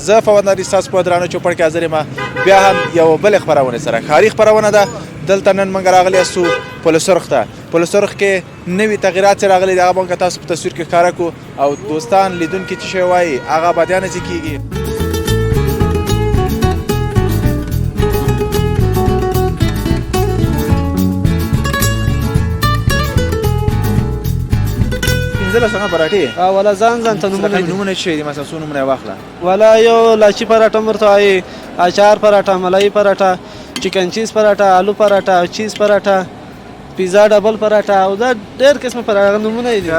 زه فواد نادري ستاسو په درانه چوپړ کې حاضر یم بیا هم یو بلې خپرونې سره. ښاري خپرونه ده. دلته نن موږ راغلي یاستو پل سرخ ته. پل سرخ کې نوي تغیرات چې راغلي دي هغه موږ تاسو په تصویر کې ښکاره کړو او دوستان لیدونکي چې شی وایي هغه آبادیانه چې کېږي. پنځلس هغه پراټې ولا ځان ته نومونه چې دي مثلا څو نومونه یې واخله. ولا یو لاچي پراټه ورته وایي، اچار پراټه، ملایي پراټه، چکن چیز پراټه، آلو پراټه، چیز پراټه، پیزا ډبل پراټه او دا ډېر قسمه پراټه نومونه یې دي.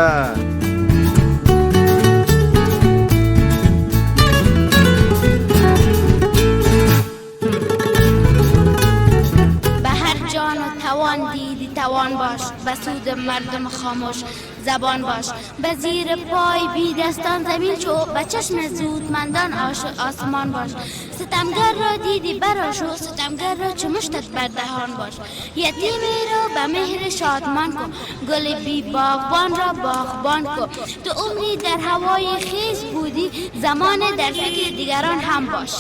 به هر جان و توان دیدی توان باش، به سود مردم خاموش زبان باش. به زیر پای بی دستان زمین شو، به چشم زودمندان آسمان باش. ستمگر را دیدی براشو، ستمگر را چه مشتت بر دهان باش. یتیمی را به مهر شادمان کن، گل بی باغبان را باغبان کن. تو عمری در هوای خیز بودی، زمان در فکر دیگران هم باش.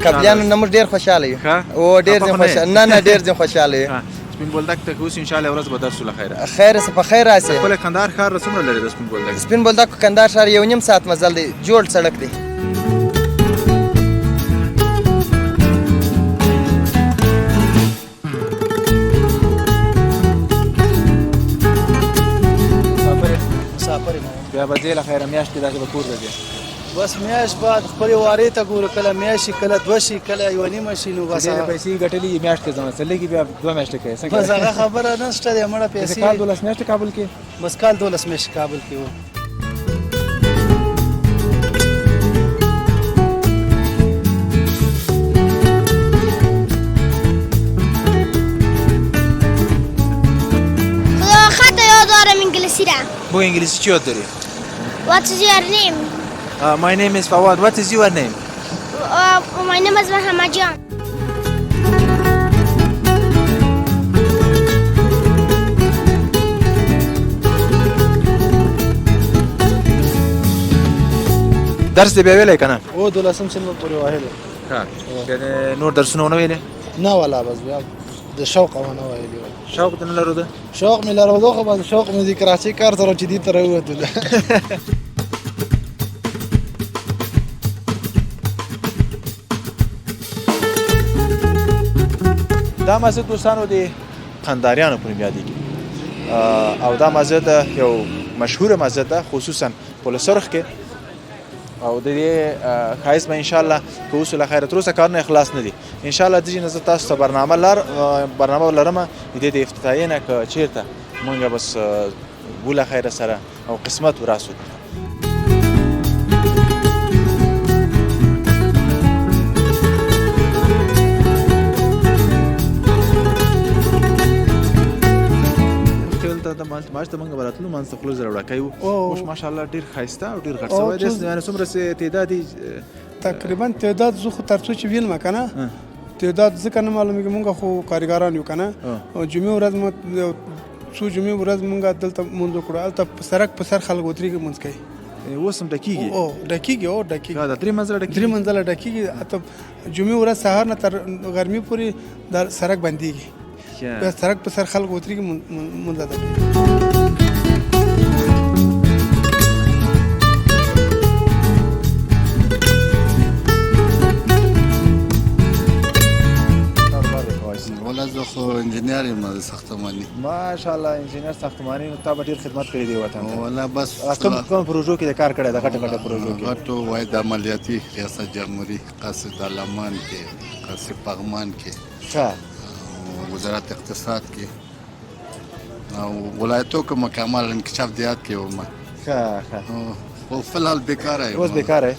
قبلیانو نه موږ ډېر خوشحاله یو او ډېر ځین خوشحاله نه ډېر ځین خوشحاله یو. سپین بولدک ته که اوس انشاءالله ورځ به درسو له خیره خیر څه په خیر راسې. خپل کندهار ښار له څومره لرې ده سپین بولدک؟ سپین بولدک کندهار ښار 1.5 ساعت مزل دی، جوړ سړک دی. مسافر بیا به ځې له خیره میاشتې داسې به کور ته ځې؟ بس میاشت بعد خپلې وارې ته ګورو، کله میاشت شي، کله 2 شي، کله 1.5 شي. نو بس ډېرې پیسې میاشت کې ځم څه لږې بیا 2 میاشتې کوې څنګه؟ بس هغه خبره نشته دی مړه پیسې. کال 12 میاشتې کابل کې؟ بس کال 12 میاشتې کابل کې و. خط یاد دارم انگلیسی را. بو انگلیسی چی یاد داری؟ What is your name? My name is Fawad. What is your name? My name is Muhammad Jan. درس دې بیا ویلی که نه؟ او 12 صنف پورې وهلی. یعنې نور درسونه ونه ویلې؟ نه والا بس بیا د شوق ونه ویلي. شوق دې نه لرو؟ شوق مې لرلو خو بس شوق مې د کراچۍ کار سره چې دې ته راووتلو. دا مسجد دوستانو د قنداریانو په نوم یادېږي او دا مسجد یو مشهوره مسجد ده خصوصا پل سرخ کې او د دې ښایست به انشاءالله که اوس له خیره تر اوسه کارونه خلاص نه دي. انشاءالله دې نه زه تاسو ته برنامه لرم د دې د افتتاحیې نه که چېرته مونږ بس وو له خیره سره او قسمت وراسو. ماش ته موږ به راتلو منځ ته خوله زره وړاکی وو. اوس ماشاءالله ډېر ښایسته او ډېر غټ سوی دی. یعنې څومره تعداد یې تقریبا تعداد زه خو تر څو چې ویلم که نه تعداد ځکه نه معلومېږي. مونږ خو کارګران یو که نه. جمعې ورځ څو جمعې ورځ مونږ دلته لمونځ وکړو. هلته په سړک په سر خلک ودرېږي لمونځ کوي. اوس هم ډکېږي؟ ډکېږي ډکېږي. دا 3 منزله ډکېږي؟ 3 منزله ډکېږي. هلته جمعې ورځ سهار نه تر غرمې پورې دا سړک بندېږي. بیا سړک په سر خلک ودرېږي لمونځ ادا کوي. زه خو انجینر یم ساختماني. ماشاءالله انجینر ساختماني. نو تا به ډېر خدمت کړی دی وطن ته. والله بس کوم پروژو کې د کار کړی د غټو پروژو کې؟ غټو واحد عملیاتي ریاست جمهوری قصد علمان کې قصد پغمان کې وزارت اقتصاد کې او ولایتو کې مکمل انکشاف دیات کې وم. خو فلحال بیکاره یم. اوس بیکاره یې؟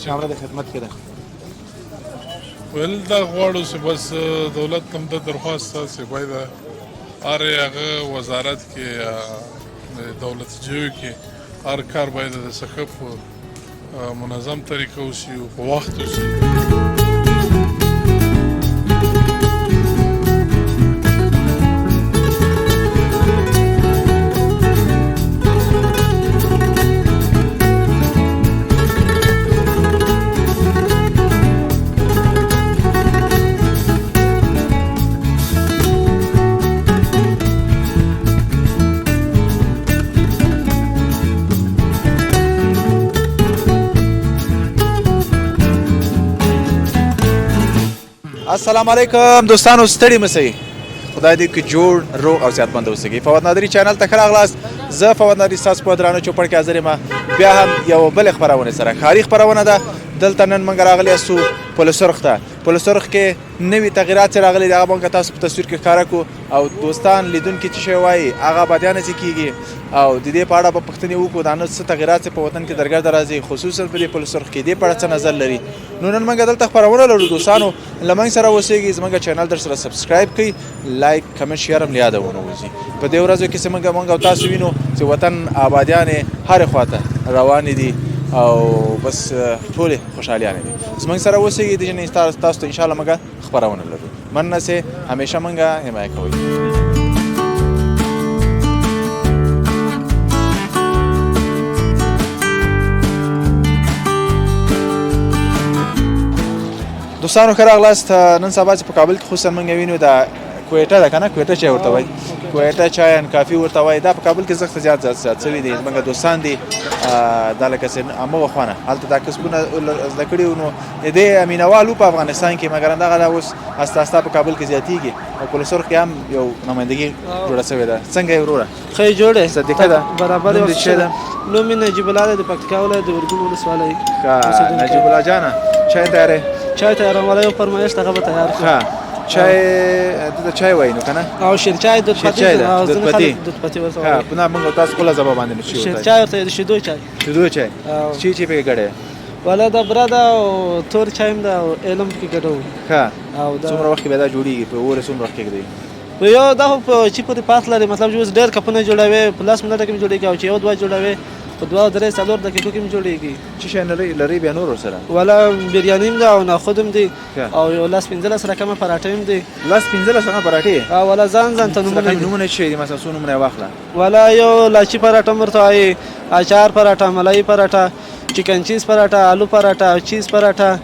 کامره د خدمت کې ده. ویل دا غواړو چې بس دولت هم د درخواست ده چې باید هر هغه وزارت کې دولت جوړ کې هر کار باید د څخه په منظم طریقه وشي او په وخت وشي. السلام علیکم دوستانو، ستړي مسئ، خدای دې کې جوړ روغ او صحتمند اوسئ. فواد نادري چینل ته ښه راغلاست. زه فواد نادري ستاسو په درانه چوپړ کې حاضر یم بیا هم یو بلې خپرونې سره. ښاري خپرونه ده. دلته نن موږ راغلي یاستو پل سرخ ته. پل سرخ کې نوي تغیرات چې راغلي دي هغه به موږ تاسو په تصویر کې ښکاره کړو او دوستان لیدونکي چې شی وایي هغه آبادیانه چې کېږي او د دې په اړه به پوښتنې وکړو دا نه څه تغیرات چې په وطن کې درګرده راځي خصوصا په دې پل سرخ کې دې په اړه څه نظر لري. نو نن موږ دلته خپرونه لرو دوستانو، له موږ سره اوسېږئ، زموږ چینل در سره سبسکرایب کړئ، لایک کمنټ شیر هم له یاده ونه وځي. په دې ورځو کې چې موږ او تاسو وینو چې وطن آبادیانې هرې خواته روانې دي او بس ټولې خوشحالیانې دي. زموږ سره اوسېږئ، دې جنې تاسو ته انشاءالله موږ خپرونه لرو. مننه چې همیشه موږ حمایه کوئ. دوستانو ښه راغلاست. نن سبا چې په کابل کې خصوصا موږ وینو دا کویټه ده که نه، کویټه چای ورته وایي، کویټه چای ان کافي ورته وایي. دا په کابل کې سخت زیات شوي دي. زموږ دوستان دي دا لکه چې همغه خوانه هلته دا کسبونه زده کړي وو. نو د دې مینوال په افغانستان کې مګر همدغه اوس استه استه په کابل کې زیاتېږي او پل سرخ کې هم یو نمایندګي جوړه شوې ده. څنګه یې وروره؟ ښه یې جوړه صدیقه ده برابر نوم دې څه ده؟ نوم یې نجیب الله دی، د پکتیکا ولایت د ورګل ولسوالۍ. ښه نجیب الله جانه، چای تیارې؟ چای تیارول یو فرمایش هغه به تیار کړو. ښه چای دته چای وایي نو که نه؟ او شیر چای دود پتی او دود پتی ورته وایي. ښه نه موږ تاسو خپله ژبه باندې نشو شیر چای ورته د شیدو چای. شیدو چای چی پکې ګډی؟ والا دا بره ده او تور چای هم ده او علم پکې ګډوو. ښه او دا څومره وخت کې به دا جوړېږي؟ په اوړي څومره وخت کې ږدي؟ په یو دا خو په چې پورې پات لري، مطلب چې اوس ډېر کپونه جوړوي په 10 منټه کې هم جوړېږي او چې یو دوه جوړوي په 2-3-4 دقیقو کې هم جوړېږي. څه شی لري بیا نور ورسره؟ والا بریاني هم ده او ناخود هم دي او یو 10-15 رقمه پراټه هم دي. 10-15 رقمه پراټې؟ والا ځان ته نومونه څه دي؟ مثلا څو نومونه واخله؟ والا یو لاچی پراټه ورته وایي، اچار پراټه، ملای پراټه، چکن چیز پراټه، آلو پراټه، چیز پراټه،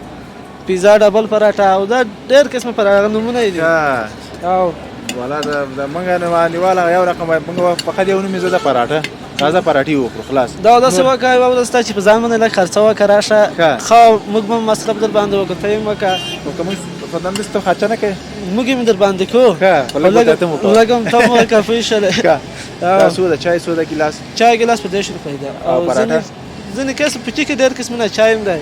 پیزا ډبل پراټه او دا ډېر قسمه پراټه نومونه دي. او والا د موږ نیواله یو رقم موږ فقط یو نوم یې زده پراټه تازه پراټې وکړو خلاص. دا داسې وکړه یوه ورځ چې په ځان باندې لږ خرڅه وکړه راشه ښه موږ به مصرف در باندې وکړو ته یې هم وکړه. نو که موږ په همداسې ته خرچه نه کوې موږ یې در باندې کوو. ښه لږ هم ته مو وکړه پوه شولې. دا څو ده چای څو ده ګیلاس؟ چای ګیلاس په 10 روپۍ ده او ځینې کس په کې ډېر قسمونه چای هم دی.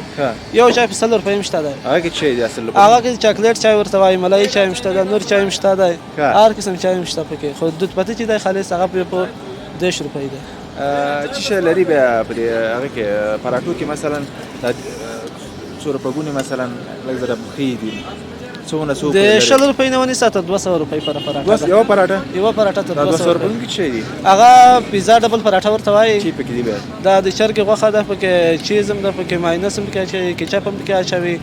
یو چای په 100 روپۍ هم شته دی. هغه کې چای دی اصل هغه کې چاکلیټ چای ورته وایي، ملایي چای هم شته دی، نور چای هم شته دی، هر قسم چای هم شته پکې. خو دود پتی چې دی خالص هغه په 10 روپۍ دی. څه شی لري بیا په هغه کې پراټو کې مثلا څو روپۍ مثلا لږ زره ښې دي څونه څو د 100 روپۍ نه ونیسه تر 200 روپۍ پر پراټه. یو پراټه تر 200 روپۍ کې شي دي. هغه پیزا ډبل پراټه ورته وایي. چی پکې دی بیا؟ دا د چرګ غوښه ده پکې، چیز هم ده پکې، ماینس هم پکې اچوي، کیچپ هم پکې اچوي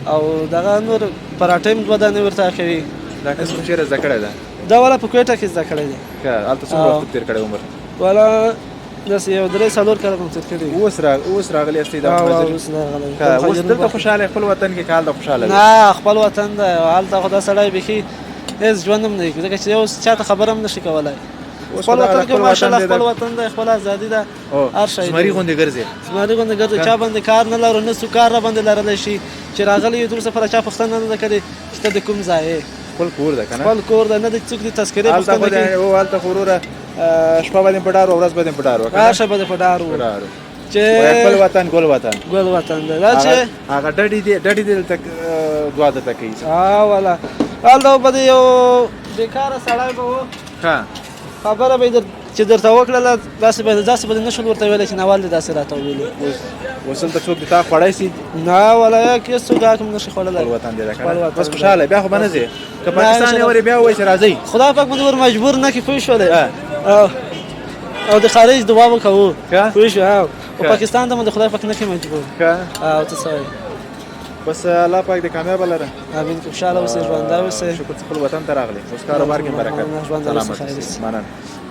او دغه نور پراټه هم 2 دانې ورته اچوي. دا کس کوم چیرې زده کړی ده؟ دا والا په کویټه کې زده کړی دی. ښه هلته څومره وخت تېر کړی عمر؟ والا داسې یو 3-4 کاله مو تېر کړي. اوس راغلی یاستئ دا اوس دلته خوشحاله خپل وطن کې که هلته خوشحاله دی؟ نه خپل وطن دی هلته خو دا سړی بیخي هېڅ ژوند هم نه کوي ځکه چې یو چاته خبره هم نشي کولی. خپل وطن کې ماشاءالله خپل وطن دی، خپل ازادي ده، هر شی زمري غوندې ګرځي، چا باندې کار نه لرو نه څوک کار را باندې لرلی شي چې راغلی یو در سفره چا پوښتنه نه ده کړې چې ته د کوم ځای یې. خپل کور ده که نه؟ خپل کور ده، نه د څوک د تذکرې پوښتنه کوي. هلته خو وروره شپه به دې په ډار ورځ به دې په ډار هر شی به دې په ډار و چې خپل وطن ګل وطن دی. دا چې هغه ډډې دې دلته دعا درته کوي. والا هلته به یو بېکاره سړی به و خبره به چې درته وکړله داسې به نه شول ورته ویلی چې نوال دې داسې راته وویلې. اوس دلته څوک د تا خوړی سي نه ولایه کې څوک حکم نشي خوړلی خپل وطن دی ده خپل که نه وطن بس دی. خوشحاله بیا خو به نه ځې که پاکستان یې ورې بیا ووایي چې راځئ خدا پاک باندې ور مجبور نه کړي پوه شولې او د خارج دعا وکړو پوه شو او پاکستان ته مو د خدای پاک نه کړي مجبور او ته څه وایې بس الله پاک دې کامیابه لره امین خوشحاله اوسې ژوندی اوسې شکر چې خپل وطن ته راغلی اوس کاروبار کې برکت ژوند سلامت اوسئ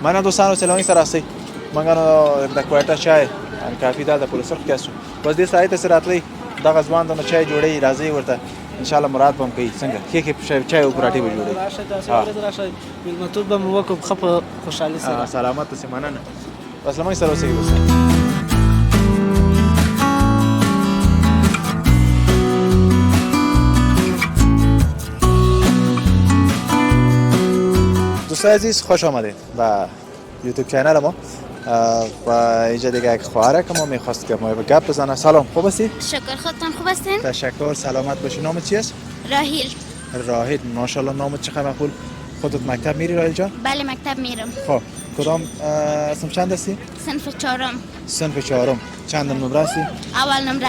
مننه دوستانو سیلانی سره هستئ موږ نو د کویټه چای کافي دا د پولسرخ کې اسو بس دې سایت سره راتلی دغه ځوان د چای جوړي راځي ورته ان شاء الله مراد بم کوي څنګه کې چای او پراټي به جوړي راشه ملمتوب به مو وکړو خپ خوشحالي سره سلامت اوسئ مننه بس لمن سره اوسئ دوستان عزیز خوش آمدید به یوتیوب چینل ما و اینجا دیگه یک خواهره که ما میخواست که ما گپ بزنه سلام خوب هستی؟ شکر خودتان خوب هستین؟ تشکر سلامت باشی نامت چی است؟ راهیل ماشاءالله نامت چقدر مقبول خودت مکتب میری راهیل جان؟ بله مکتب میرم خب کدام صنف چند هستی؟ صنف چهارم چند نمره هستی؟ اول نمره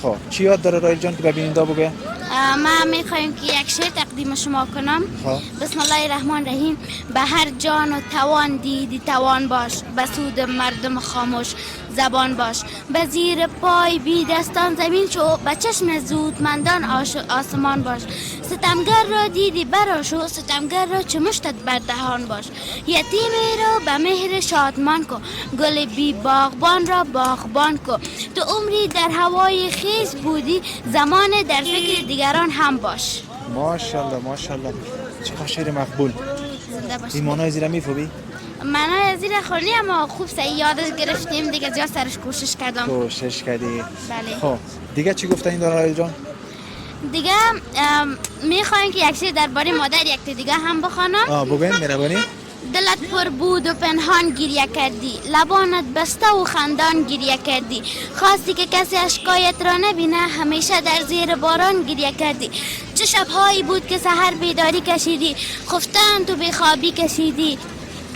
خب چی یاد داره راهیل جان که به بیننده بگه؟ ما میخوایم که یک شعر تقدیم شما کنم بسم الله الرحمن الرحیم به هر جان و توان دیدی توان باش به سود مردم خاموش زبان باش به زیر پای بی دستان زمین شو به چشم زودمندان آسمان باش ستمگر را دیدی براشو ستمگر را چه مشتت بر دهان باش یتیمی را به مهر شادمان کو گل بی باغبان را باغبان کو تو عمری در هوای خیز بودی زمان در فکر دیگران هم باش ماشاءالله ماشاءالله چقدر شعر مقبول این معنای زیرا میفهمی؟ معنای زیر خونی اما خوب یادش گرفتیم دیگه زیاد سرش کوشش کردم کوشش کردی؟ بله خب دیگه چی گفتن این داره راهیل جان؟ دیگه میخوایم که یک شعر درباره مادر یک دیگه هم بخوانم بگوین مهربانی دلت پر بود و پنهان گریه کردی لبانت بسته و خندان گریه کردی خواستی که کسی اشکایت را نبینه همیشه در زیر باران گریه کردی چه شبهایی بود که سحر بیداری کشیدی خفتن تو بیخوابی کشیدی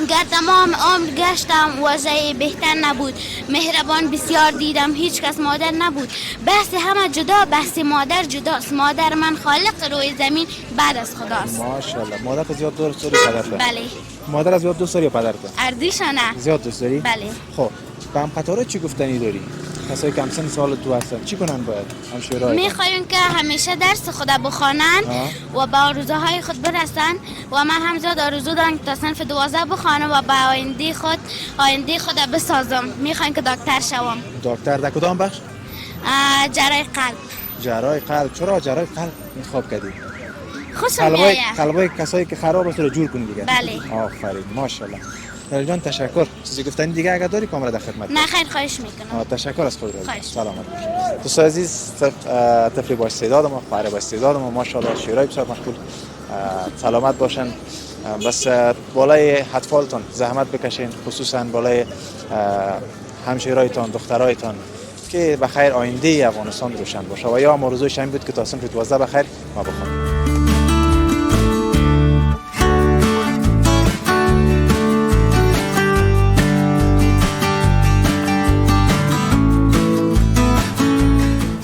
گر تمام عمر گشتم وجه بهتر نبود مهربان بسیار دیدم هیچ کس مادر نبود بحث همه جدا بحث مادر جداست مادر من خالق روی زمین بعد از خداست ماشاءالله مادر تو زیاد دوست داری پدرت؟ بله مادر از زیاد دوست داری یا پدرت؟ اردیشانه زیاد دوست داری؟ بله خب به هم قطاره چی گفتنی داری؟ کسایی که همسن سال تو هستن چی کنن باید؟ همشیرهای میخوایم که همیشه درس خدا بخوانن و به آرزوهای خود برسن و من هم زیاد آرزو دارم که تا صنف 12 بخوانم و به آینده خود بسازم میخوایم که دکتر شوم دکتر در کدام بخش؟ جراح قلب جراح قلب چرا جراح قلب انتخاب کردی؟ خوشم میآید قلبای کسایی که خراب است رو جور کنی دیگه بله آفرین ماشاءالله راهیل جان تشکر چیزی گفتنی دیگه اگر داری کاملا در خدمت نه خیر خواهش میکنم تشکر از خود راهیل سلامت باشید دوستان عزیز طفل با استعداد ما خواهر با استعداد ما ماشاءالله شعرهای بسیار مقبول سلامت باشن بس بالای اطفالتون زحمت بکشین خصوصا بالای همشیرایتان دخترایتان که بخیر آینده افغانستان روشن باشه و یا موضوعش این بود که تا صنف 12 بخیر ما بخونیم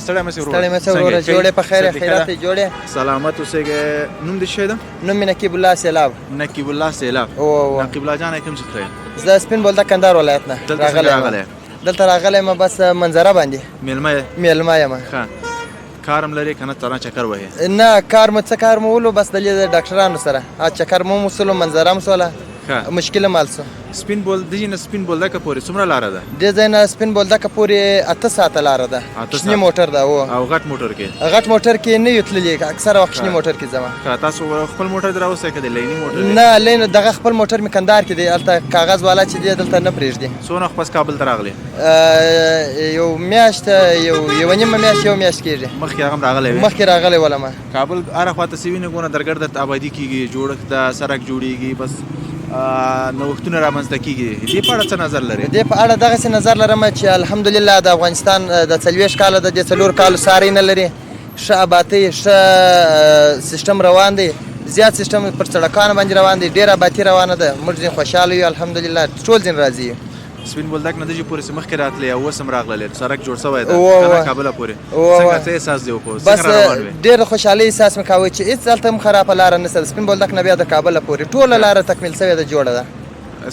ستړی مې وروره جوړې په خیر خیرات جوړې سلامت اوسئ نوم دې شه ده نوم مې نقیب الله سیلاب نقیب الله سیلاب او نقیب الله جان کوم څه کوي زه سپین بولدک کندهار ولایت نه دلته راغلی یم بس منظره باندې میلمه یم کارم لري کنه تران چکر وهې نه کار مو څه کار مو ولو بس د ډاکټرانو سره چکر مو وسلو منظره مو سوله مشکل مال سو سپین بولدک پورې څومره لاره ده د ځای نه سپین بولدک پورې 8 ساعته لاره ده شنې موټر ده او غټ موټر کې نه یو تللی اکثره وخت شنې موټر کې ځم تاسو خپل موټر دراوسه کې د لینی موټر نه لین دغه خپل موټر می کندهار کې دی الته کاغذ والا چې دی دلته نه پرېږدي څونه خپل کابل ته راغلی یو میاشت یو نیمه میاشت کېږي مخکې راغلی ولما کابل هر خواته سوینه ګونه درګرد آبادی کیږي جوړښت د سړک جوړیږي بس نوښتونه رامنځته کیږي دې په اړه څه نظر لري دې په اړه دغه څه نظر لرم چې الحمدلله د افغانستان د 40 کال د 4 کال ساري نه لري ښه آبادي ښه سیستم روان دی زیات سیستم پر سړکانو باندې روان دی ډیر آبادي روانه ده موږ ځین خوشاله یو الحمدلله ټول ځین راضي سپین بولدک نه د جې پورې مخکې راتلی او اوس هم راغللی سړک جوړ شوی ده اوه. کنه کابله پورې اوه. څنګه څه احساس دی وکړو بس څنګه را روان وې ډېر خوشحالي احساس مې کاوه چې هېڅ هلته هم خرابه لاره نشته د سپین بولدک نه بیا د کابله پورې ټوله لاره تکمیل شوې ده جوړه ده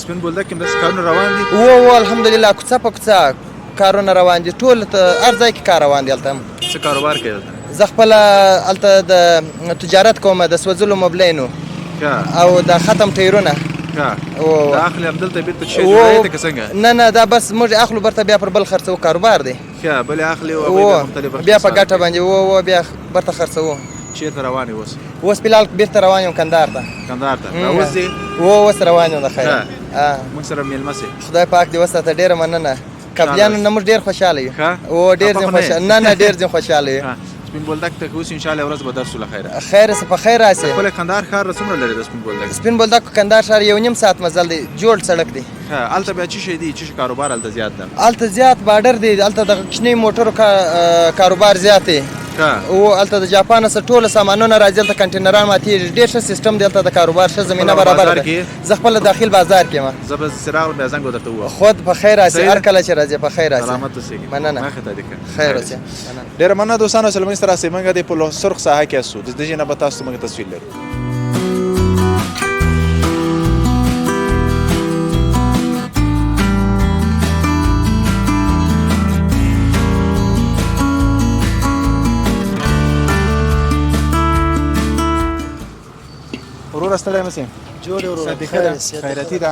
سپین بولدک کې هم داسې کارونه روان دي و الحمدلله کوڅه په کوڅه کارونه روان دي ټول هر ځای کې کار روان دي هلته هم څه کاروبار کوي دلته زه خپله هلته د تجارت کوم د سوځلو مبلینو ښه او د ختم ټیرونه ښه او دا اخلي همدلته بېرته شی جوړوي ته که څنګه نه دا بس موږ اخلو برته بیا پر بل خرڅو کاروبار دی ښه بلې اخلي او بیا مختلف بیا په ګټه باندې و بیا برته خرڅو چېرته روان یې اوس اوس فلحال بیرته روان یم کندهار ته کندهار ته اوس دې اوس روان یم د خیر موږ سره میلمه سې خدای پاک دې وساته ډېره مننه قبلیانو نه موږ ډېر خوشحاله یو او ډېر ځین خوشحاله نه ډېر ځین خوشحاله یو سپین بولدک ته اوس انشاءالله ورځ به درس خیره خیر څه په خیر راسي خپل کندهار ښار څومره لري د سپین بولدک سپین بولدک کندهار ښار یو نیم ساعت مزل دی جوړ سړک دی ها الته بیا چی شي دی چې کاروبار الته زیات ده الته زیات بارډر دی الته د کشنی موټرو کاروبار زیات دی او الته د جاپان سره ټول سامانونه راځي الته کنټینران ماتي ډېر ښه سیستم دی الته د کاروبار ښه زمينه برابر ده زه خپل داخل بازار کې ما زبر سراغ به زنګ درته و خود په خیر راسي هر کله چې راځي په خیر راسي سلامت اوسئ مننه مخه ته دې خیر اوسئ ډېر مننه دوستانو سلام ستاسو سره منګه د په سرخ ساحه کې اسو د دې نه به تاسو موږ تصویر لرو ورور ستړی مسې جوړ ورور خیراتي ده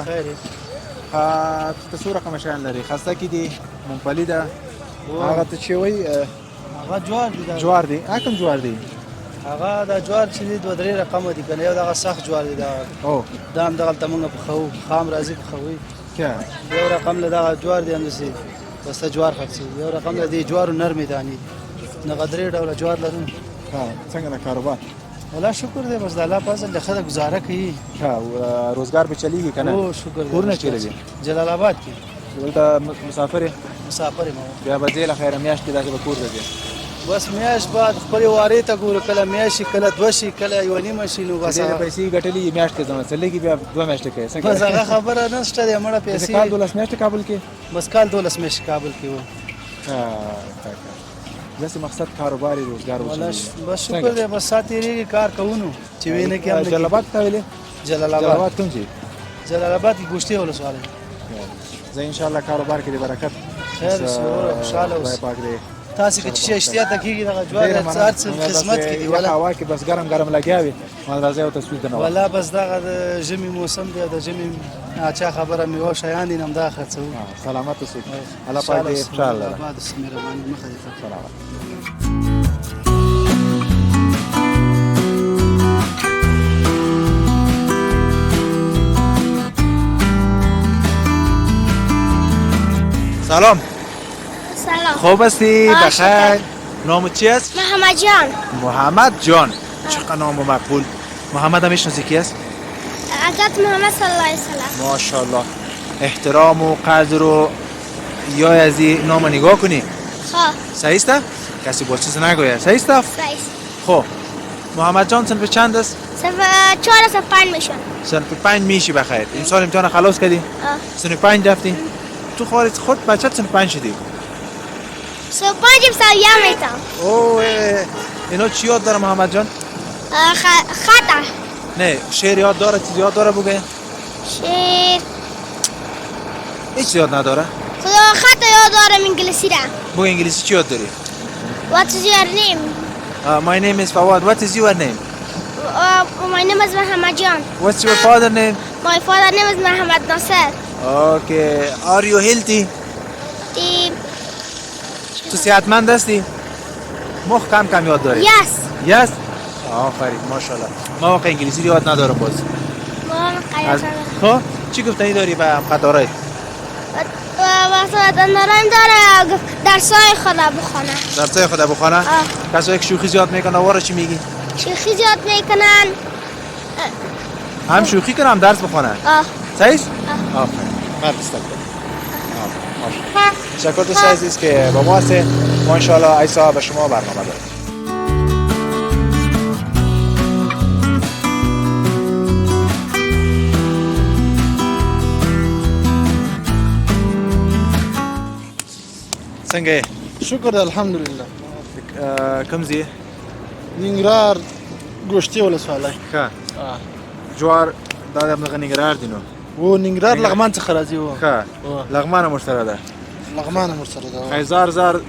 ته څو رقم شیان لري خسته کې دي ممپلي ده هغه ته چې وایي هغه جوار دي جوار دي کوم جوار دي هغه د جوار چې دي دوه درې رقم دي کنه یو دغه سخت جوار دي او دا هم دغه تمنګ په خو خام راځي په خوي یو رقم له دغه جوار دي اندسي بس جوار خرڅي یو رقم له دي جوار نرمي داني نه غدرې ډول جوار لرو څنګه کاروبار والله شکر دی بس د الله په فضل خلک گزاره کوي روزګار به چلیږي کنه او شکر دی کورونه چیرې دي جلال آباد کې ولته مسافر ما بیا به ځې له خیره میاشت کې داسې به کور ته ځې بس میاشت بعد خپل واري ته ګورو کله میاشت کله دوه شي کله یو نیمه شي نو بس پیسې ګټلې میاشت کې ځم څلېږي بیا دوه میاشتې کوي څنګه بس هغه خبره نشته دی مړه پیسې کال 12 میاشتې کابل کې بس کال 12 میاشتې کابل کې و داسې مقصد کاروبار روزګار والله بس شکر دی بس ساتيري کار کوونو چې وینه کې هم جلال آباد ته ویلې جلال آباد کوم ځای جلال آباد کې ګوشتي ولسواله زه ان شاء الله کاروبار کې برکت خیر سره خوشاله اوسئ پاک دی تاسو کې چې اشتیا ته کېږي د جوار څار خدمت کې دی ولا هوا کې بس ګرم لګیاوي ما راځي او تصویر کنه ولا بس دغه د ژمي موسم دی د ژمي اچھا خبره مې و شیان دي نم دا خرڅو سلامت اوسئ الله پاک دې ان شاء الله بعد مهرباني مخه دې سلامت سلام سلام خوب هستی بخیر نام چی است محمد جان محمد جان چقدر نام مقبول محمد هم میشناسی کی است حضرت محمد صلی الله علیه وسلم ماشاءالله احترام و قدر و یا از این نام نگاه کنی خواه صحیح است کسی با چیز نگوید صحیح است رئیس خب محمد جان صنف چند است صرف 4 از 5 میشن صنف 5 میشی بخیر امسال امتحان خلاص کردی صنف 5 رفتی تو خارج خود بچت صنف 5 شدی صرف 5 مساویه میتم اوه اینا چی یاد داره محمد جان خطا نه شعر یاد داره چیز یاد داره بگه شعر هیچ یاد نداره خدا خطا یاد دارم انگلیسی را بگه انگلیسی چی یاد داری What is your name? My name is Fawad. What is your name? My name is Muhammad Jan. What's your father name? My father name is Muhammad Nasser. Okay. Are you healthy? تو صحتمند هستی؟ مخ کم یاد داری؟ Yes. Yes. آفرین ماشاءالله. ما واقعا انگلیسی یاد ندارم باز. خب چی گفتنی داری به همقطارات؟ واسه دارم داره درسای خدا بخونه. درسای خدا بخونه؟ کسایی که شوخی زیاد میکنن واره چی میگی؟ شوخی زیاد میکنن. هم شوخی کنن هم درس بخونن. صحیح؟ آفرین. مرد تشکر دوست عزیز که با ما هستید. ما ان شاء الله ایسا به شما برنامه داریم. څنګه یې؟ شکر دی الحمدلله. کوم ځای؟ ننګرهار ګوشتې ولسوالۍ. ښه جوار دا د همدغه ننګرهار دی نو؟ و ننګرهار لغمان څخه راځي. و ښه لغمان هم ورسره ده؟ لغمان هم ورسره ده. زار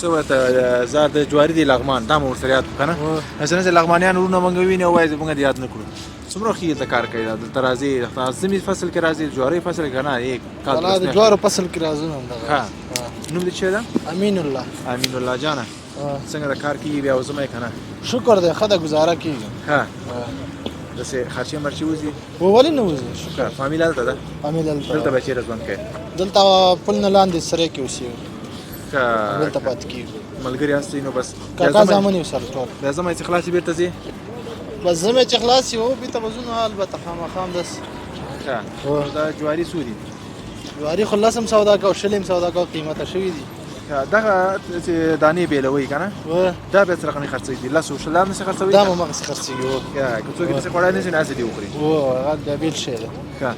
څه ورته زار د جواري دی لغمان دا مو ورسره یاد کړو که نه؟ مثلا چې لغمانیان وروڼه موږ وویني او وایي موږ دې یاد نه کړو. څومره وخت دلته کار کوي؟ دلته راځي ژمي فصل کې راځي جواري فصل کې که نه؟ والله د جوارو فصل کې راځو همدغه. ښه نوم دې څه ده؟ امین الله. امین الله جانه څنګه د کار کېږي بیا وزمه یې که نه؟ شکر دی ښه ده ګزاره کېږي. ښه داسې خرچې مرچې وځي؟ ولې نه وځي؟ ښه فامیل هلته ده؟ فامیل هلته دلته به چېرته ژوند کوې؟ دلته پل نه لاندې سرای کې اوسېږو. ښه دلته پاتې کېږو. ملګري یاستئ نو بس کاکا زامن یې ورسره ټول. بیا ژمی چې خلاص بېرته ځې؟ بس ژمی چې خلاص شي و بېرته به ځو نو البته خامخا همداسې. ښه دا جواري څو دي؟ جواري خو 10 سودا کوو 20 سودا کوو قیمته شوي دي. دغه چې دانې بیلوي که نه؟ دا بیا څه رقمې خرڅوي دي؟ 10 او 20 نسي خرڅوي؟ دا هم همغسې خرڅېږي. که څوک یې داسې خوړی نه شي نو هسې دې وخوري. هغه بیا بېل شی دی. ښه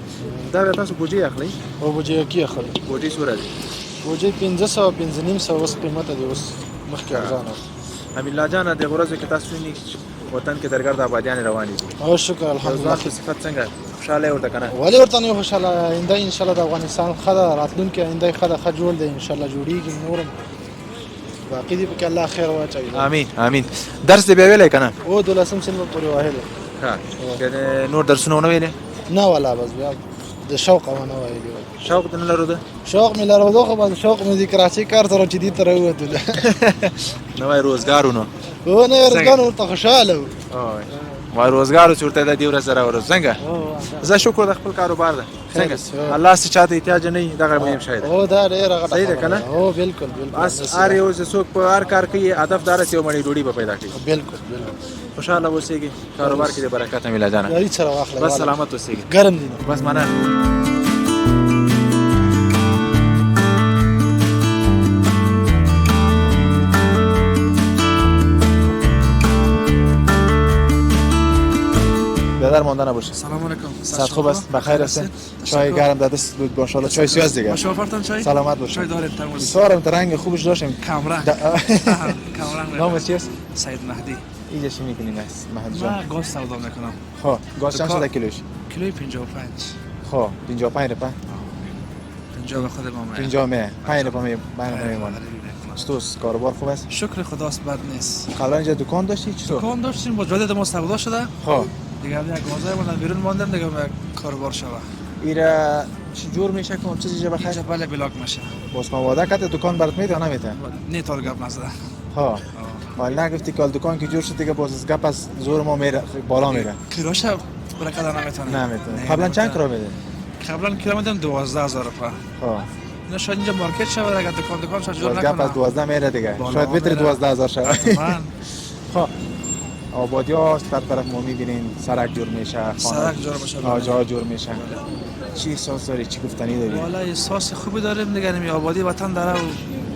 دا بیا تاسو بوجۍ اخلئ؟ بوجۍ کې اخلو. بوجۍ څومره دي؟ بوجۍ 1500 1500 اوس قیمته دی. اوس مخکې ارزانه. امین الله جانه دغه ورځو کې تاسو وینئ وطن کې درګرد آبادیانې روانې دي. او شکر الحمدلله. ځوان په صفت څنګه خوشحاله یې ورته که نه؟ ولې ورته نه خوشحاله؟ آینده انشاءالله د افغانستان ښه ده. راتلونکې آینده ښه ده ښه جوړ دی انشاءالله جوړېږي. نور هم باقي دې پکې الله خیر واچوي. امین امین. درس دې بیا ویلی که نه؟ او 12 صنف پورې وهلی. ښه یعنې نور درسونه ونه ویلې؟ نه والله بس بیا د شوق ونه ویلي. شوق دې نه لرو ده؟ شوق مې لرلو خو بس شوق مې د کراچۍ کار ته چې دې ته راووتلو. نوی روزګار و نو؟ هو نوی روزګار ورته خوشحاله و. وای روزګار چې ورته د دې ورځ راوړو. څنګه؟ زه شکر د خپل کاروبار ده. څنګه؟ الله چې چاته احتیاج نه وي دغه مهم شی ده. او دا ډېره غټه صحیح ده که نه؟ هو بالکل بالکل. بس هر یو چې څوک په هر کار کوي هدف دا رسي یو مړۍ ډوډۍ به پیدا کړي. بالکل بالکل. خوشحاله اوسېږي کاروبار کې دې برکت امیله جانه. یاري سره واخله. بس سلامت اوسېږي. ګرم دي بس مننه. بیادر مانده نباشه. سلام علیکم. صحت خوب است؟ بخیر هستین؟ چای گرم در دست بود ماشاءالله. چای سیاز دیگه. مشاورتان چای؟ سلامت باشین. چای داریم ترمز. سوارم رنگ خوبش داشتیم. کامرنگ. کامرنگ. نام چیست؟ سید مهدی. اینجا چی میکنین است مهدی جان؟ من گاز سودا میکنم. خب گاز چند شده کیلوش؟ کیلوی 55. خب 55 رپا؟ 50 به خود ما میاد. 50 میه. 5 رپا میمونه. ستوس کاروبار خوب است؟ شکر خداست بد نیست. قبلا اینجا دکان داشتی چطور؟ دکان داشتیم با جدید ما سودا شده. خب دیگه یک گازای ما بیرون ماندم دیگه کاروبار شوه. ایرا چی جور میشه که چیزی اینجا بخیر؟ اینجا بله بلاک میشه. باز ما وعده کرد دکان برات میده یا نمیده؟ نه تا گپ نزده. ها ولی نگفتی که دکان که جور شد دیگه باز گپ از زور ما میره بالا میره. کراش برکت نمیتونه. نمیتونه. قبلا چند کرا میده؟ قبلا کیلو میدم 12000 روپیه. ها اینا شاید اینجا مارکت شود اگر دکان شد جور باز نکنه. گپ از 12 میره دیگه. شاید بهتر 12000 شود. من ها آبادی ها بر طرف ما میبینین سرک جور میشه، سرک جور میشه، آجا جور میشه. چی احساس داری؟ چی گفتنی داری؟ والا احساس خوبی داریم دیگه. نمی آبادی وطن داره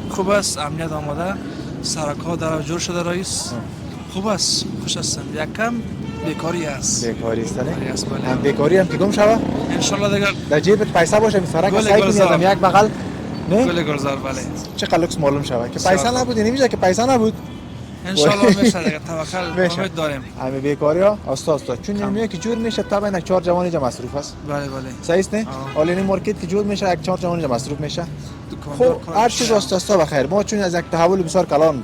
خوب است، امنیت آماده، سرک ها داره جور شده رئیس. خوب است، خوش هستم. یک کم بیکاری است. بیکاری است نه؟ هم بیکاری هم که گم شوه؟ ان شاء الله دیگه در جیبت پیسه باشه می سرک سعی کنی ازم یک بغل نه؟ گل گلزار بله. چقدر لوکس معلوم شوه که پیسه نبود نمیشه که پیسه نبود. ان شاء الله میشه دیگه. توکل امید داریم. همه بیکاری ها استاد چون نمیگه که جور میشه طبعا یک 4 جوانی جا مصروف است. بله بله. صحیح است نه؟ حالا این مارکت که جور میشه یک 4 جوانی جا مصروف میشه. خب هر چیز استاد بخیر. ما چون از یک تحول بسیار کلان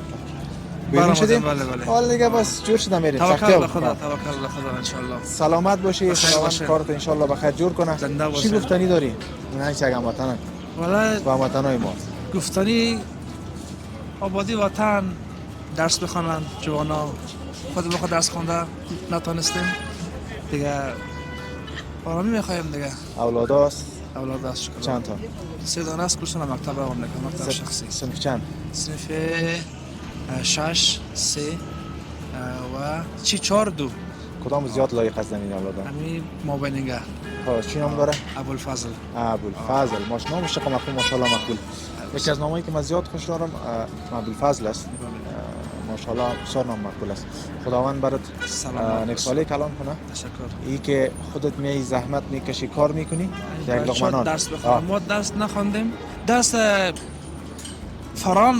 بیرون شدیم. حالا دیگه بس جور شدم میریم. توکل به خدا، توکل به خدا ان شاء الله. سلامت باشی. خداوند کارت ان شاء الله بخیر جور کنه. چی گفتنی داری؟ نه چه هموطنان. والا با هموطنای ما. گفتنی آبادی وطن درس بخونن جوانا. خود به خود درس خونده نتونستیم دیگه. آرامی میخوایم دیگه. اولاداست؟ اولاداست شکر. چند تا؟ 3 دانه است. کلشون مکتب روان میکنم. مکتب شخصی. صنف چند؟ صنف 6 3 و 4 2. کدام زیاد لایق است این اولادا؟ همین مابیننگه. خب چی نام داره؟ ابوالفضل. ابوالفضل. ماش نامش چقدر مفهوم ماشاءالله مقبول. یکی از نامایی که من زیاد خوش دارم ابوالفضل است. ماشاءالله بسیار نام مقبول است. خداوند برات نکساله کلام کنه. تشکر. ای که خودت میای زحمت میکشی کار میکنی یک لقمه نان. درس بخونم. ما درس نخوندیم. درس فران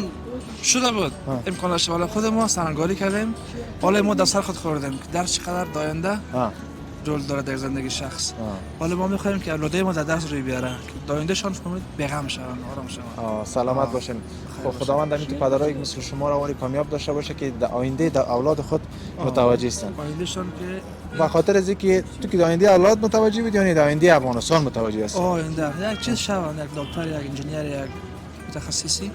شده بود امکان داشت ولی خود ما سرانگاری کردیم ولی ما در سر خود خوردیم که در چقدر داینده رول داره در زندگی شخص ولی ما می‌خوایم که اولادای ما در درس روی بیاره که داینده شان فهمید بغم شون آرام شون سلامت باشین. خداوند همین تو پدرایی مثل شما روانی کامیاب داشته باشه که در آینده در اولاد خود متوجه هستن. آینده شان که به خاطر از اینکه تو که در آینده اولاد متوجه بودی یا در آینده افغانستان متوجه هستی؟ آینده یک چیز شون یک دکتر یک انجینیر یک متخصصی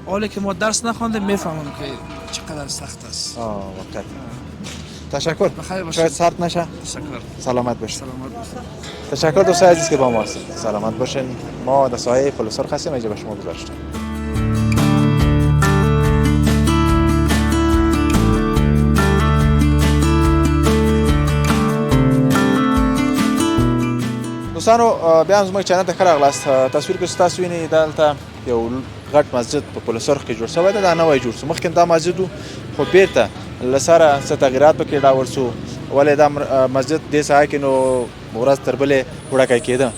حالی که ما درس نخوندیم میفهمم که چقدر سخت است. واقعا. تشکر. شاید سرد نشه. تشکر. سلامت باشید. سلامت باشید. تشکر دوستان عزیز که با ما هستید. سلامت باشین. ما در سایه پل سرخ هستیم. اینجا به شما گذاشتم. دوستانو بیا هم زموږ چینل ته ښه راغلاست. تصویر کې تاسو وینئ دلته یو غټ مسجد په پل سرخ کې جوړ شوی دی. دا نوی جوړ شو. مخکې دا مسجد و خو بیرته له سره څه تغییرات پکې راوړل شو. ولې دا مسجد دې ساحه کې نو ورځ تر بلې وړکی کېده.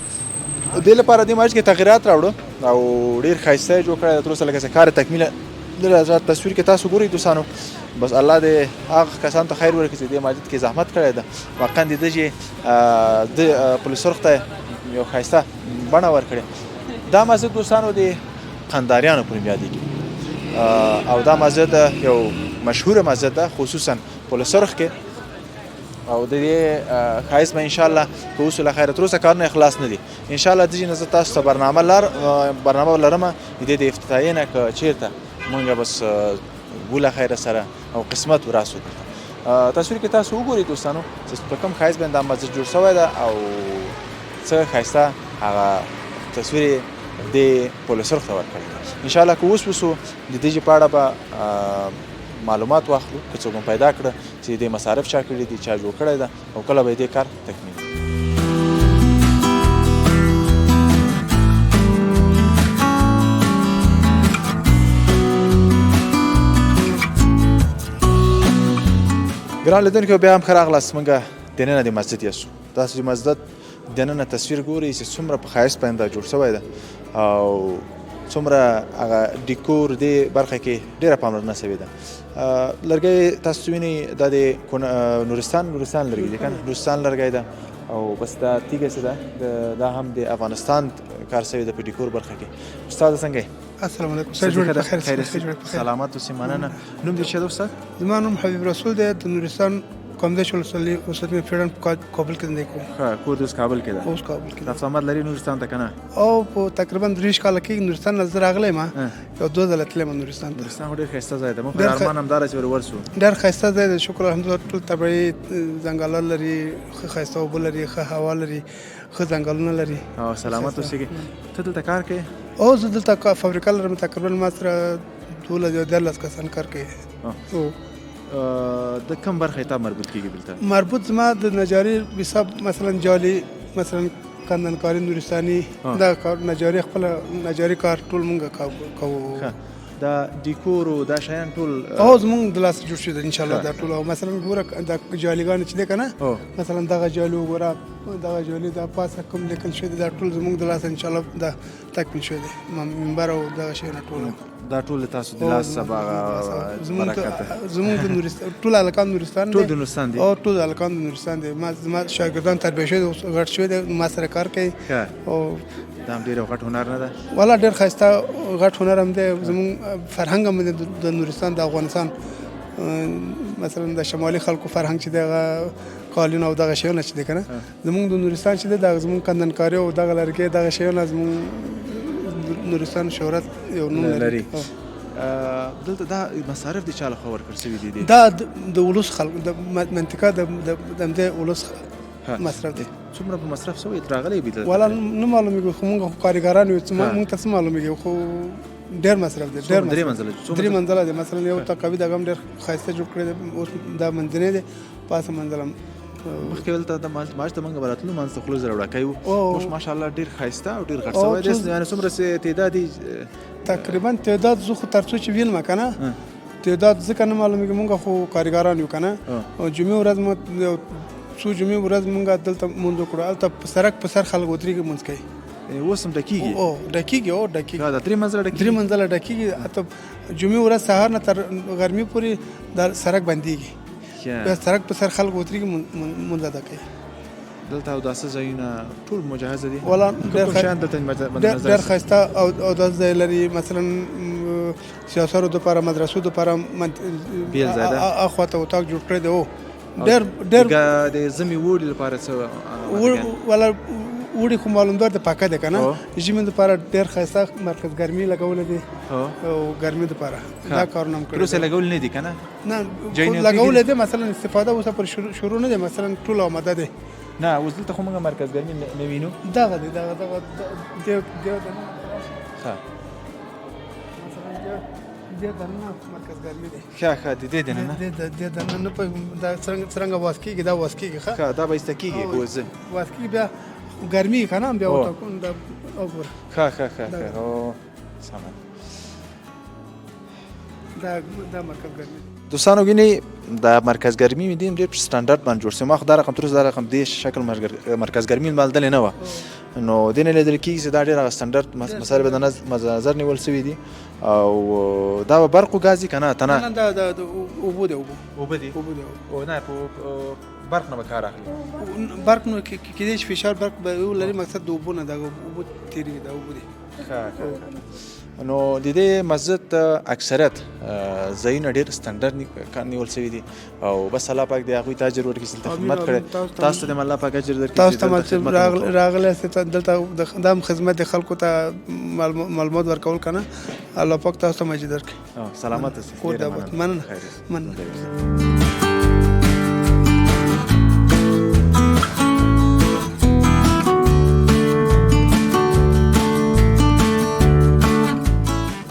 دې لپاره دې مسجد کې تغییرات راوړو او ډېر ښایسته یې جوړ کړی دی. تر اوسه لکه څه کار تکمیله تصویر کې تاسو ګورئ دوستانو. بس الله دې هغه کسانو ته خیر ورکړي چې دې مسجد کې زحمت کړی ده. واقعا د دې چې د پل سرخ ته یو ښایسته بڼه ورکړې. دا مسجد دوستانو د قنداریانو پورې یادېږي او دا مسجد یو مشهوره مسجد ده خصوصا پل سرخ کې او د دې ښایست به انشاءالله که اوس له خیره تر اوسه کارونه خلاص نه دي. انشاءالله دې نه زه تاسو ته برنامه لرم د دې د افتتاحیې نه که چېرته مونږ بس بوله خیره سره او قسمت وراسو. تصویر کې تاسو وګورئ دوستانو چې په کوم ښایست باندې دا مسجد جوړ شوی ده او څه ښایسته هغه تصویر د پل سرخ ته ورکړی. انشاءالله که اوس وسو د دې په اړه به معلومات واخلو که څوک پیدا کړه چې د مصارف چا کړي دي چا جوړ کړی ده او کله به دې کار تکمیل. ګران لیدونکو بیا هم ښه راغلاست. موږ دننه د مسجد یاستو. تاسو د مسجد دننه تصویر ګورئ چې څومره په ښایست باندې دا جوړ شوی ده او څومره هغه ډیکور دې برخه کې ډېره پاملرنه شوې ده. لرګی تاسو وینئ دا د نورستان لرګی دی که نه نورستان لرګی ده او بس دا تیږه چې ده دا هم د افغانستان کار شوې ده په ډیکور برخه کې. استاده څنګه یې؟ السلام علیکم. سر جوړ بخیر. سلامت اوسئ. مننه. نوم دې څه ده استاد؟ زما نوم حبیب رسول دی. د نورستان کامدیش ولسوالی اوسېدنه فیډن کابل کې دی. کور اوس کابل کې ده. اوس کابل کې. تاسو آمد لري نورستان ته که نه؟ او په تقریبا 3 کال کې نورستان نظر راغلی ما یو 2 ځله تللی ما نورستان ته. نورستان خو ډېر ښایسته ځای ده. موږ خو ارمان همداره چې ورسو. ډېر ښایسته ځای دی. شکر الحمدلله. ټول طبیعي ځنګلات لري، ښه ښایسته اوبه لري، ښه هوا لري، ښه ځنګلونه لري. او سلامت اوسئ. ته دلته کار کوې؟ او زه دلته فابریکه لرم. تقریبا ما سره 12 کسان کار کوي. د کوم برخه ته مربوط کیږي دلته؟ مربوط زما د نجاري حساب مثلا جالي مثلا کندنکاری نورستاني دا کار نجاري خپل نجاري کار ټول مونږ کوو. دا ډیکور او دا شیان ټول او زمونږ د لاس جوړ شوي دي ان شاء الله. دا ټول مثلا ګوره دا جالیګان چې دی که نه مثلا دغه جالي وګوره دغه جالي دا پاسه کوم لیکل شوي دي دا ټول زمونږ د لاس ان شاء الله دا تکمیل شوي دي. منبر او دغه شیونه ټول دا ټول تاسو د لاس سبا برکت زمونږ د نورستان ټول هلکان نورستان ټول د نورستان دي او ټول هلکان د نورستان دي. زما شاګردان تربیه شوي دي غټ شوي دي ما سره کار کوي او دا هم ډېر غټ هنر نه ده؟ والا ډېر ښایسته غټ هنر هم دی. زمونږ فرهنګ هم دی د نورستان د افغانستان مثلا د شمالي خلکو فرهنګ چې دی هغه قالین او دغه شیونه چې دی که نه زمونږ د نورستان چې دی دغه زمونږ کندنکاري او دغه لرګي دغه شیونه زمونږ نورستان شهرت یو نوم لري. دلته دا مصارف د چا لخوا ورکړل شوي دي؟ دا د ولس خلکو د منطقه د همدې ولس مصرف دی. څومره په مصرف شوی راغلی وي دلته؟ والا نه معلومېږي خو مونږ خو کارګران یو مونږ ته څه معلومېږي خو ډېر مصرف دی. ډېر 3 منزله دی. مثلا یو تقوی دغه هم ډېر ښایسته جوړ کړی دی. اوس دا منځنی دی پاسه منزل هم مخکې دلته د ماش ته موږ به راتلو منځ ته خوله زره وړکی وو. اوس ماشاءالله ډېر ښایسته او ډېر غټ شوی دی. یعنې څومره تعداد دي؟ تقریبا تعداد زه خو تر څو چې ویلم که نه تعداد ځکه نه معلومېږي. مونږ خو کارګران یو که نه جمعې ورځ څو جمعې ورځ مونږ دلته مونځ وکړو. هلته په سړک په سر خلک ودرېږي مونځ کوي. اوس هم ډکېږي او ډکېږي او ډکېږي دا 3 منزله ډکېږي 3 منزله ډکېږي اته جمعې ورځ سهار نه تر غرمې پورې د سړک بندېږي بیا سړک په سر خلک وترېږي مونځ ادا کوي دلته اوداسه ځایونه ټول مجهزه دي ولا ډېر ښایسته اوداس ځای لري مثلا سیاسرو دپاره مدرسو دپاره بیل ځای ده اخواته اتاق جوړ کړی دی ډېر د ژمي وړي لپاره څه ولا وړي خو معلومدار د پاکه ده که نه ژمي دپاره ډېر ښایسته مرکز ګرمي لګولی دی او ګرمي دپاره دا کارونه هم کړي روسه لګول نه دي که نه لګولی دی مثلا استفاده اوسه پر شروع نه دی مثلا ټول آماده دی نه اوس دلته خو موږ مرکز ګرمي نه وینو دغه دی دغه دی دې دننه مرکز ګرمي دی ښه د دې دننه دې دننه نه پوهېږم دا څرنګه واس کېږي دا واس کېږي ښه دا به ایسته کېږي که اوس واس کېږي بیا ګرمي که نه بیا ورته دا وګوره ښه سمه دا مرکز ګرمي دوستانو ګینې د مرکز ګرمي مې دیم ډېر په سټنډرډ باندې جوړ شوی ما خو دا رقم تر اوسه دا رقم دې شکل مرکز ګرمي مالدلې نه وه نو دې نه لیدل کېږي چې دا ډېر هغه سټنډرډ مسایل به د نظر نیول شوي دي او دا به برق و ګاز که نه تنه دا اوبه دي اوبه دي او نه په برق نه به کار اخلي برق نو کېدای شي فشار برق به ولري مقصد د اوبو نه دا اوبه تېرېږي دا اوبه دي نو د دې مسجد اکثریت ځایونه ډېر سټنډرډ نیول شوي دي او بس الله پاک دې هغوی ته اجر ورکړي چې دلته خدمت کړی تاسو ته دې الله پاک اجر درکړي تاسو ته راغلی یاست دلته دا هم خدمت د خلکو ته معلومات ورکول که نه الله پاک تاسو ته اجر درکړي سلامت اوسئ مننه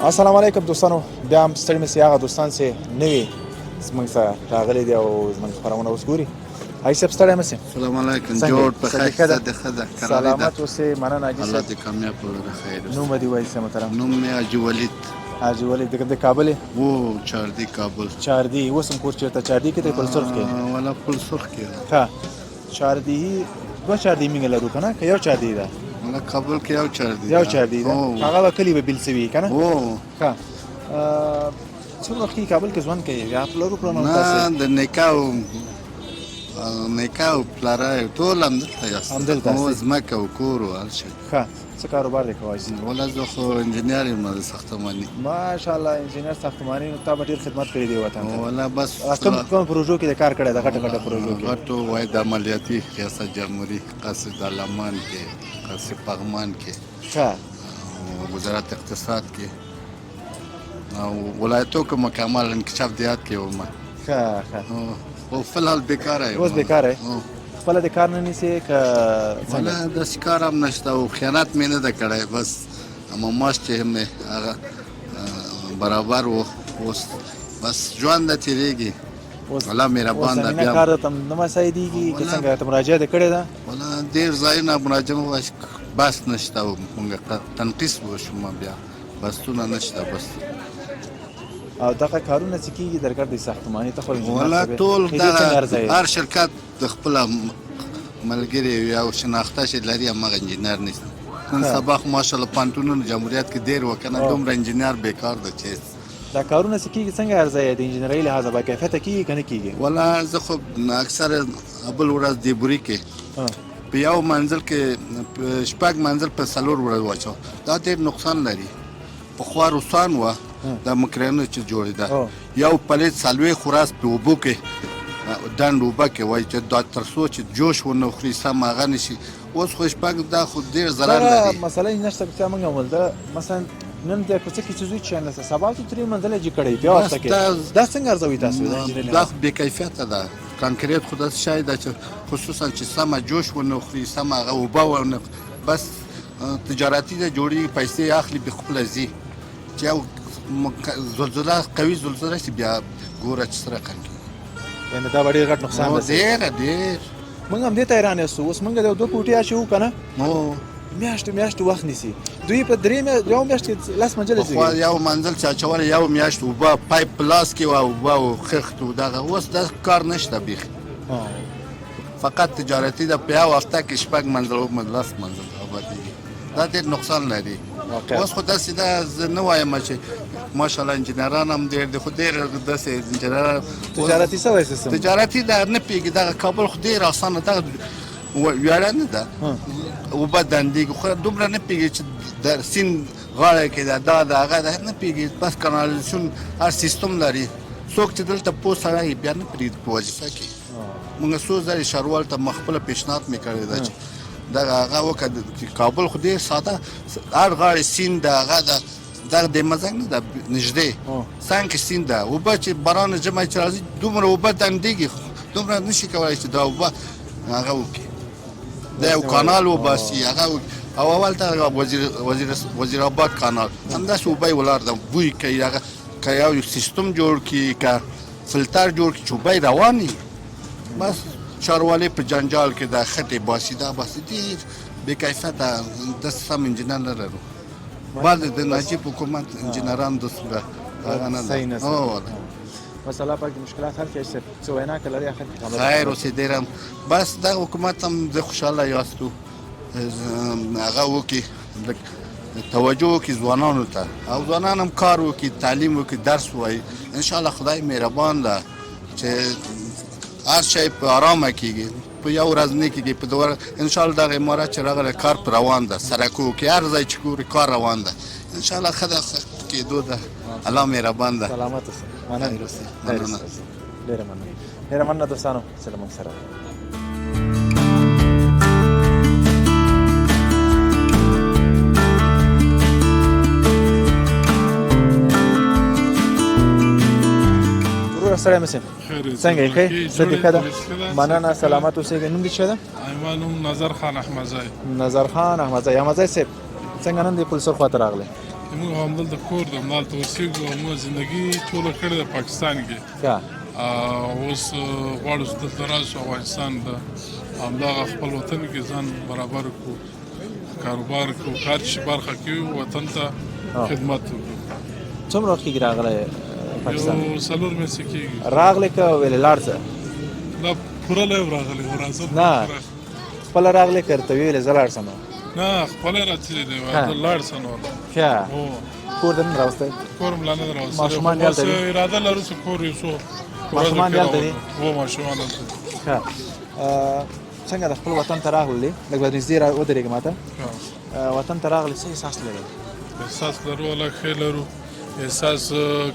السلام علیکم دوستانو بیا هم ستړي مې سي هغه دوستان چې نوي زموږ سره راغلي دي او زموږ خپرونه اوس ګوري حاجي صاحب ستړی مه سي السلام علیکم جوړ په خیر ښه ده سلامت اوسئ مننه حاجي الله صاحب دې کامیاب کړي خیر نوم دې وایي څه محترم نوم مې حاجي ولید حاجي ولید د کابل و چاردی کابل چاردی اوس هم کور چېرته چاردی کې دی پل سرخ کې ولا پل سرخ کې ښه چاردی دوه چاردی موږ لرو که نه که یو چاردی ده ولا کابل کې یو چاردی ده هغه به کلي به بیل سوي که نه ښه څه وخت کې کابل کې ژوند کوي یا پلرو پلانو نه د نکاح او پلاره ټول همدلته یاست ځمکه او کور او هر شی ښه څه کاروبار دی کوای شي ولا زه خو انجینر یم د ساختماني ماشاءالله انجینر ساختماني نو تا به ډېر خدمت کړی دی وطن ته ولا بس کوم پروژو کې د کار کړی د غټه پروژو کې غټو وای د عملیاتي ریاست جمهوریت قصد علمان کې قصد پغمان کې ښه وزارت اقتصاد کې او ولایتو کې مکمل انکشاف دیات کې وم ښه او فلحال بیکاره یم اوس بیکاره خپله د کار نه نیسې که ولا داسې کار هم نشته او خیانت مې نه ده کړی بس اما معاش چې مې هغه برابر و اوس بس ژوند ده تېرېږي الله مهربان ده بیا کار درته نه مساعدېږي که څنګه ته مراجعه دې کړې ده ولا ډېر ځایونه مراجعه بس نشته او مونږ تنقیص وشوم بیا بسونه نشته بس او دغه کارونه چې کېږي درګرد ساختماني ته خو ولا ټول هر شرکت د خپله ملګري یا شناخته چې لري هماغه انجینر نیست نن سبا خو ماشاءالله پوهنتونونو جمهوریت کې ډېر و که نه دومره انجینر بیکار ده چې دا کارونه چې کېږي څنګه ارزیه د انجینرۍ لحاظه با کیفیته کېږي که نه کېږي ولا زه خو اکثر بل ورځ دیبوري کې په یو منزل کې شپږ منزل په څلور ورځ واچو دا ډېر نقصان لري پخوا روسان وه دا مکرانو چې جوړېده یو پلیت څلوېښت ورځ په اوبو کې ډنډ اوبه کې وایي چې دا تر څو چې جوش ونه خوري سم هغه نه شي اوس خو شپږ دا خو ډېر ضرر لري مسله یې نشته که موږ ولده مثلا نن د کوڅه کې چې ځو چې نه سبا ته درې منزله جوړ کړی بیا ورته کې دا څنګه ارزوي تاسو دا بې کیفیته ده کانکریټ خو داسې شی ده چې خصوصا چې سمه جوش ونه خوري سمه هغه اوبه ونه بس تجارتي ده جوړېږي پیسې اخلي بخپله ځي چې یو زلزله قوي زلزله شي بیا ګوره چې څه رقم کېږي یعنې دا به ډېر غټ نقصان ډېر موږ هم دې ته حیران یاستو اوس موږ د دوه کوټې اچوو که نه میاشتو وخت نیسي دوی په درې یو میاشت کې لس منزله پخوا یو منزل چې اچولی یو میاشت اوبه پایپ په لاس کې وه اوبه او خښت و دغه اوس دا کار نشته بیخي فقط تجارتي ده په یو هفته کې شپږ منزل لس منزل آبادېږي دا ډېر نقصان لري. واقعا. اوس خو داسې ده زه نه وایم چې ماشاءالله انجینران هم ډېر دي خو ډېر داسې انجینران تجارتي شوی سیستم تجارتي دا نه پوهېږي دغه کابل خو ډېر اسانه دغه ویاړه نه ده اوبه دندېږي خو دومره نه پوهېږي چې د سیند غاړه کې ده دا د هغه ده نه پوهېږي بس کانالیزاسیون هر سیستم لري څوک چې دلته پوه سړی بیا نه پرېږدي په وظیفه کې موږ څو ځلې ښاروال ته خپله پیشنهاد مې کړی ده چې دغه هغه وکړه چې کابل خو ډېر ساده هر غاړې سیند ده هغه ده دغه د مزنګ نه ده نږدې څنګ کې سیند ده اوبه چې باران ژمی چې راځي دومره اوبه دندېږي دومره نه شي کولی چې دا اوبه هغه وکړي دا یو کانال وباسي هغه او اول ته وزیر آباد کانال همداسې اوبه یې ولاړ ده بوی کوي هغه که یو سیستم جوړ کړي که فلټر جوړ کړي چې اوبه یې روانې بس ښاروالۍ په جنجال کې د خټې باسي دا باسي ډېر بې کیفیته داسې سم انجینر نه لرو بعد د نجیب حکومت انجینران داسې هغه نه صحیح نه بس الله پاک د مشکلات حل کړي څه وینا که لري اخر کې خیر اوسې ډېر هم بس دغه حکومت هم زه خوشحاله یاستو هغه وکړي توجه وکړي ځوانانو ته او ځوانان هم کار وکړي تعلیم وکړي درس ووایي انشاءالله خدای مهربان ده چې هر شی په ارامه کېږي په یو ورځ نه کېږي په دوه انشاءالله دغه عمارت چې راغلی کار په روان ده سرکو کې هر ځای چې ګوري کار روان ده انشاءالله ښه ده کېدو ده الله مهربان ده سلامت اوسه مننه ډېره مننه دوستانو چې له موږ سره سره مسیم څنګه یې ښه څه دې ښه ده مننه سلامت اوسېږئ نوم دې څه ده زما نوم نظر خان احمدزی نظر خان احمدزی احمدزی صاحب څنګه نن دې پلسر خواته راغلی موږ همدلته کور ده همدلته اوسېږو او موږ زندګي ټوله کړې ده پاکستان کې اوس غواړو چې دلته راشو افغانستان ده همدغه خپل وطن کې ځان برابر کړو کاروبار کړو کار چې برخه کې وطن ته خدمت وکړو څومره وخت کېږي راغلی پاکستان یو څلور میاشتې کېږي راغلی که ویلې لاړ څه دا پوره لی راغلی راځم نه خپله راغلی که ورته ویلې زه لاړ سم نه خپله یې راتللی دی لاړ څه نو ښه کور دې نه راوستی کور هم لا نه دی راوستی ماشومان دې هلته دي اراده لرو چې کور یو څو ماشومان دې هلته دي ماشومان هلته دي ښه څنګه د خپل وطن ته راغلي لږ به نږدې ودرېږه ما ته وطن ته راغلي څه احساس لرئ احساس لرو الله ښه لرو احساس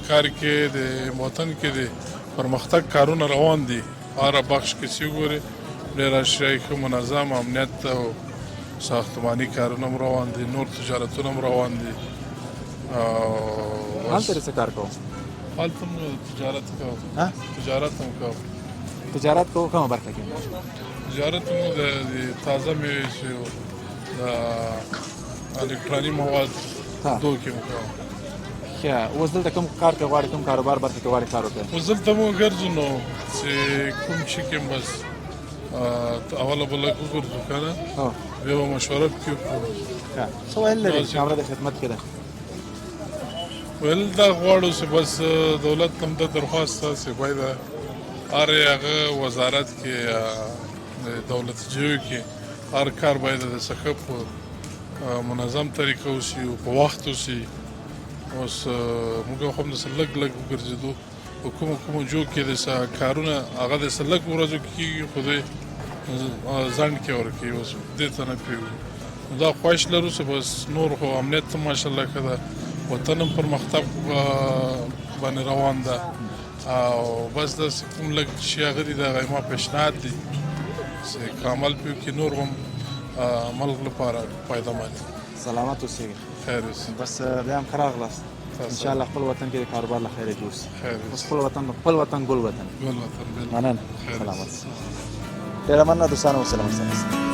کار کې د وطن کې د پرمختګ کارونه روان دي هر بخش کې چې وګورې ډېر اشیاء ښه منظم امنیت او ساختماني کارونه هم روان دي نور تجارتونه هم روان دي هلته څه کار کوو هلته هم تجارت کوو تجارت هم کوو تجارت کوو کومه برخه کې تجارت هم د تازه مېوې چې د الکتروني مواد دو کې هم کوو ښه اوس دلته کوم کار کې غواړې کوم کاروبار برخه کې غواړې کار وکړې اوس دلته مو ګرځو نو چې کوم شي کې بس اوله بله وګرځو که نه بیا به مشوره پکې وکړو څه ویل لرې کامره د خدمت کې ده ویل دا غواړو چې بس دولت هم دا درخواست ده چې باید هر هغه وزارت کې دولتجیو کې هر کار باید د څخه په منظم طریقه وشي او په وخت وشي اوس موږ هم داسې لږ لږ وګرځېدو په کومو جو کې داسې کارونه هغه داسې لږ ورځو کې کېږي خو دی ځنډ کې ورکوي اوس دې ته نه پرېږدو دا خواهش لرو چې بس نور خو امنیت هم ماشاءالله ښه ده وطن هم پرمختګ باندې روان ده او بس داسې کوم لږ شي هغه دي د هغه ما پیشنهاد دي چې که عمل پرې وکړي نور هم ملک لپاره فایدهمند سلامت اوسئ خیر اوسئ بس بیا هم ښه راغلاست انشاءالله خپل وطن کې د کاروبار له خیره جوړ شي خپل وطن ګل وطن مننه سلامت ډېره مننه دوستانو وسلام